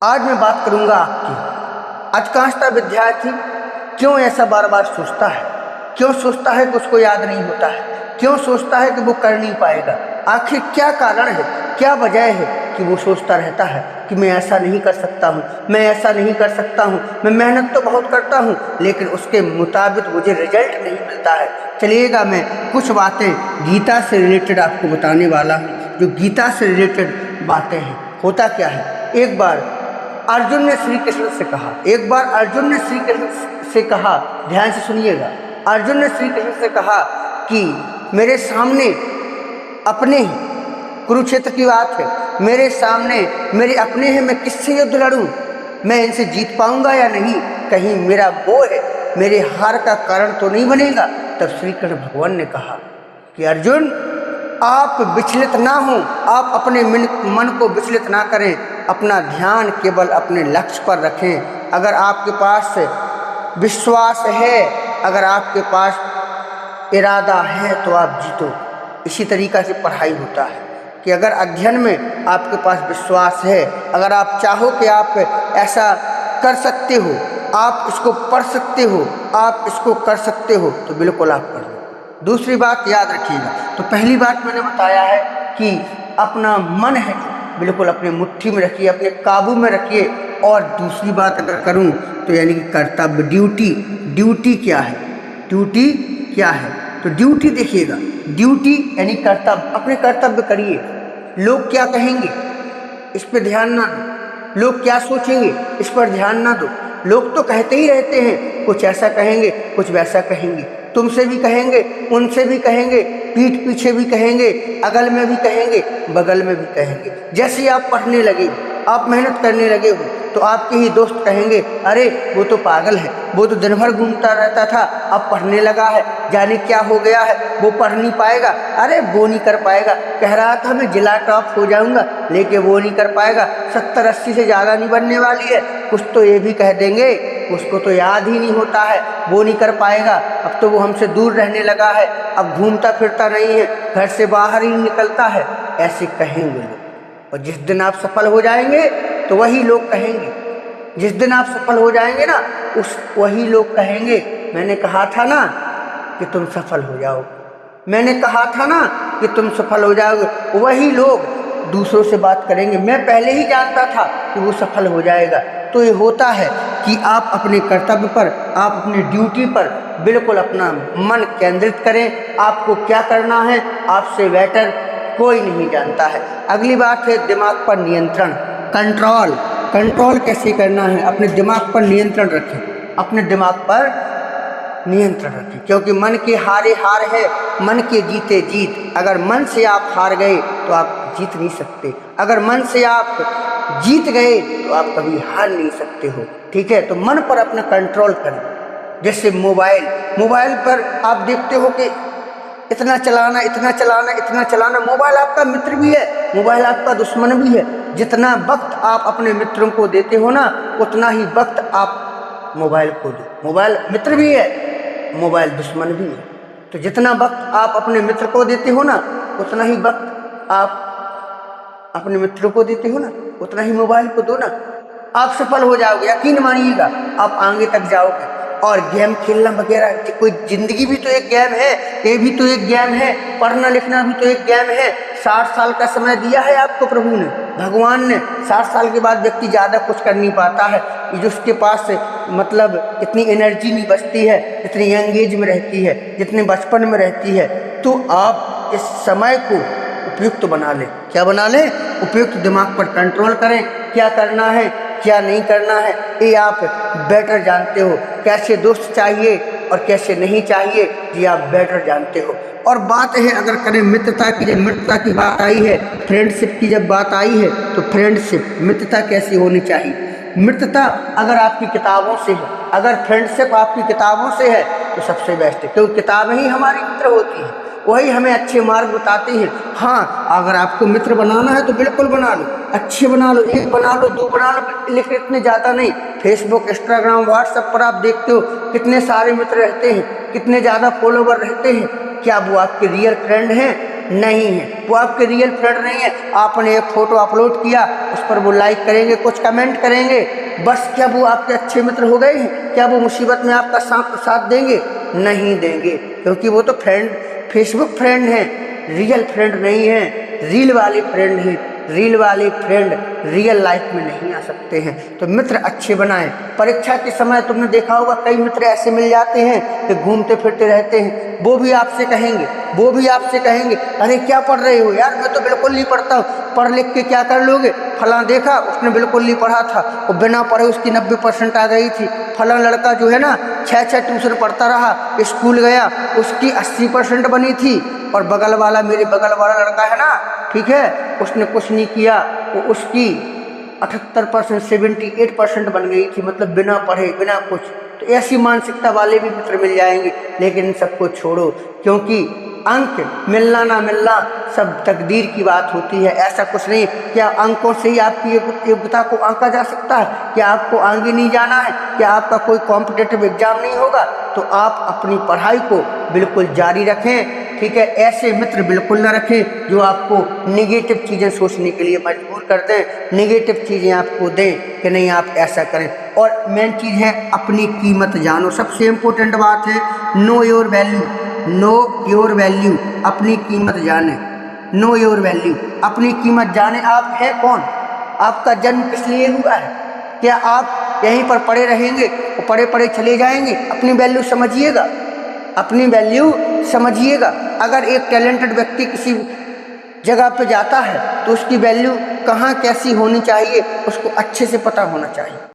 आज मैं बात करूंगा आपकी। अधिकांशतः विद्यार्थी क्यों ऐसा बार बार सोचता है? क्यों सोचता है कि उसको याद नहीं होता है? क्यों सोचता है कि वो कर नहीं पाएगा? आखिर क्या कारण है, क्या वजह है कि वो सोचता रहता है कि मैं ऐसा नहीं कर सकता हूँ, मैं ऐसा नहीं कर सकता हूँ, मैं मेहनत तो बहुत करता हूँ लेकिन उसके मुताबिक मुझे रिजल्ट नहीं मिलता है। चलिएगा मैं कुछ बातें गीता से रिलेटेड आपको बताने वाला हूँ, जो गीता से रिलेटेड बातें हैं। होता क्या है, एक बार अर्जुन ने श्री कृष्ण से कहा, ध्यान से सुनिएगा। अर्जुन ने श्री कृष्ण से कहा कि मेरे सामने अपने ही, कुरुक्षेत्र की बात है, मेरे सामने मेरे अपने हैं, मैं किससे युद्ध लड़ूं? मैं इनसे जीत पाऊंगा या नहीं? कहीं मेरा वो है, मेरे हार का कारण तो नहीं बनेगा? तब श्री कृष्ण भगवान ने कहा कि अर्जुन, आप विचलित ना हो, आप अपने मन को विचलित ना करें, अपना ध्यान केवल अपने लक्ष्य पर रखें। अगर आपके पास विश्वास है, अगर आपके पास इरादा है तो आप जीतो। इसी तरीक़ा से पढ़ाई होता है कि अगर अध्ययन में आपके पास विश्वास है, अगर आप चाहो कि आप ऐसा कर सकते हो, आप इसको पढ़ सकते हो, आप इसको कर सकते हो, तो बिल्कुल आप पढ़ लो। दूसरी बात याद रखिएगा, तो पहली बात मैंने बताया है कि अपना मन है बिल्कुल अपने मुट्ठी में रखिए, अपने काबू में रखिए। और दूसरी बात अगर करूं तो यानी कि कर्तव्य, ड्यूटी क्या है, ड्यूटी क्या है? तो ड्यूटी देखिएगा, ड्यूटी यानी कर्तव्य, अपने कर्तव्य करिए। लोग क्या कहेंगे इस पर ध्यान ना दो, लोग क्या सोचेंगे इस पर ध्यान ना दो। लोग तो कहते ही रहते हैं, कुछ ऐसा कहेंगे कुछ वैसा कहेंगे, तुमसे भी कहेंगे, उनसे भी कहेंगे, पीठ पीछे भी कहेंगे, अगल में भी कहेंगे, बगल में भी कहेंगे। जैसे ही आप पढ़ने लगे, आप मेहनत करने लगे हो, तो आपके ही दोस्त कहेंगे, अरे वो तो पागल है, वो तो दिन भर घूमता रहता था, अब पढ़ने लगा है, जाने क्या हो गया है, वो पढ़ नहीं पाएगा, अरे वो नहीं कर पाएगा, कह रहा था मैं जिला टॉप हो जाऊंगा, लेकिन वो नहीं कर पाएगा, 70-80 से ज़्यादा नहीं बनने वाली है। कुछ तो ये भी कह देंगे, उसको तो याद ही नहीं होता है, वो नहीं कर पाएगा, अब तो वो हमसे दूर रहने लगा है, अब घूमता फिरता नहीं है, घर से बाहर ही निकलता है। ऐसे कहेंगे लोग। और जिस दिन आप सफल हो जाएंगे तो वही लोग कहेंगे, जिस दिन आप सफल हो जाएंगे ना, वही लोग कहेंगे, मैंने कहा था ना कि तुम सफल हो जाओगे, मैंने कहा था ना कि तुम सफल हो जाओगे। वही लोग दूसरों से बात करेंगे, मैं पहले ही जानता था कि वो सफल हो जाएगा। तो ये होता है कि आप अपने कर्तव्य पर, आप अपनी ड्यूटी पर बिल्कुल अपना मन केंद्रित करें। आपको क्या करना है, आपसे बेटर कोई नहीं जानता है। अगली बात है दिमाग पर नियंत्रण, कंट्रोल कैसे करना है? अपने दिमाग पर नियंत्रण रखें, अपने दिमाग पर नियंत्रण रखें, क्योंकि मन के हारे हार है, मन के जीते जीत। अगर मन से आप हार गए तो आप जीत नहीं सकते, अगर मन से आप जीत गए तो आप कभी हार नहीं सकते हो। ठीक है, तो मन पर अपना कंट्रोल करें। जैसे मोबाइल पर आप देखते हो कि इतना चलाना, मोबाइल आपका मित्र भी है, मोबाइल आपका दुश्मन भी है। जितना वक्त आप अपने मित्रों को देते हो ना, उतना ही वक्त आप मोबाइल को दो। मोबाइल मित्र भी है, मोबाइल दुश्मन भी है। तो जितना वक्त आप अपने मित्र को देते हो ना, उतना ही वक्त आप अपने मित्रों को देते हो ना, उतना ही मोबाइल को दो ना। आप सफल हो जाओगे, यकीन मानिएगा, आप आगे तक जाओगे। और गेम खेलना वगैरह, कोई जिंदगी भी तो एक गेम है, ये भी तो एक गेम है, पढ़ना लिखना भी तो एक गेम है। 60 साल का समय दिया है आपको प्रभु ने, भगवान ने। 60 साल के बाद व्यक्ति ज़्यादा कुछ कर नहीं पाता है, जिसके पास मतलब इतनी एनर्जी नहीं बचती है जितनी यंग एज में रहती है, जितने बचपन में रहती है। तो आप इस समय को उपयुक्त बना लें। क्या बना लें? उपयुक्त। दिमाग पर कंट्रोल करें, क्या करना है क्या नहीं करना है ये आप बेटर जानते हो। कैसे दोस्त चाहिए और कैसे नहीं चाहिए ये आप बेटर जानते हो। और बात है, अगर करें मित्रता की, जब मित्रता की बात आई है, फ्रेंडशिप की जब बात आई है, तो फ्रेंडशिप, मित्रता कैसी होनी चाहिए? मित्रता अगर आपकी किताबों से है, अगर फ्रेंडशिप आपकी किताबों से है तो सबसे बेस्ट है, क्योंकि किताबें ही हमारी मित्र होती हैं, वही हमें अच्छे मार्ग बताती हैं। हाँ, अगर आपको मित्र बनाना है तो बिल्कुल बना लो, अच्छे बना लो, एक बना लो, दो बना लो, लेकिन इतने ज़्यादा नहीं। फेसबुक, इंस्टाग्राम, व्हाट्सएप पर आप देखते हो कितने सारे मित्र रहते हैं, कितने ज़्यादा फॉलोवर रहते हैं। क्या वो आपके रियल फ्रेंड हैं? नहीं है, वो आपके रियल फ्रेंड नहीं है। आपने एक फ़ोटो अपलोड किया, उस पर वो लाइक करेंगे, कुछ कमेंट करेंगे, बस क्या वो आपके अच्छे मित्र हो गए हैं? क्या वो मुसीबत में आपका साथ देंगे? नहीं देंगे, क्योंकि वो तो फ्रेंड, फेसबुक फ्रेंड हैं, रियल फ्रेंड नहीं है, रील वाले फ्रेंड हैं। रील वाले फ्रेंड रियल लाइफ में नहीं आ सकते हैं। तो मित्र अच्छे बनाएं। परीक्षा के समय तुमने देखा होगा कई मित्र ऐसे मिल जाते हैं कि घूमते फिरते रहते हैं, वो भी आपसे कहेंगे अरे क्या पढ़ रहे हो यार? मैं तो बिल्कुल नहीं पढ़ता हूँ। पढ़ लिख के क्या कर लोगे? फलां देखा, उसने बिल्कुल नहीं पढ़ा था, वो बिना पढ़े उसकी 90% आ गई थी। फलां लड़का जो है ना 6 ट्यूशन पढ़ता रहा, स्कूल गया, उसकी 80% बनी थी। और मेरे बगल वाला लड़का है ना, ठीक है, उसने कुछ नहीं किया, वो उसकी 78%, 78% बन गई थी, मतलब बिना पढ़े बिना कुछ। तो ऐसी मानसिकता वाले भी मित्र मिल जाएंगे। लेकिन इन सबको छोड़ो, क्योंकि अंक मिलना ना मिलना सब तकदीर की बात होती है। ऐसा कुछ नहीं। क्या अंकों से ही आपकी योग्यता को आंका जा सकता है? क्या आपको आगे नहीं जाना है? क्या आपका कोई कॉम्पिटिटिव एग्जाम नहीं होगा? तो आप अपनी पढ़ाई को बिल्कुल जारी रखें, ठीक है। ऐसे मित्र बिल्कुल ना रखें जो आपको नेगेटिव चीज़ें सोचने के लिए मजबूर कर दें, नेगेटिव चीज़ें आपको दें कि नहीं आप ऐसा करें। और मेन चीज़ है अपनी कीमत जानो। सबसे इम्पोर्टेंट बात है know your value, know your value, अपनी कीमत जाने। नो योर वैल्यू, अपनी कीमत जाने। आप हैं कौन? आपका जन्म किस लिए हुआ है? क्या आप यहीं पर पड़े रहेंगे और पड़े पड़े चले जाएंगे? अपनी वैल्यू समझिएगा, अपनी वैल्यू समझिएगा। अगर एक टैलेंटेड व्यक्ति किसी जगह पे जाता है तो उसकी वैल्यू कहाँ कैसी होनी चाहिए उसको अच्छे से पता होना चाहिए।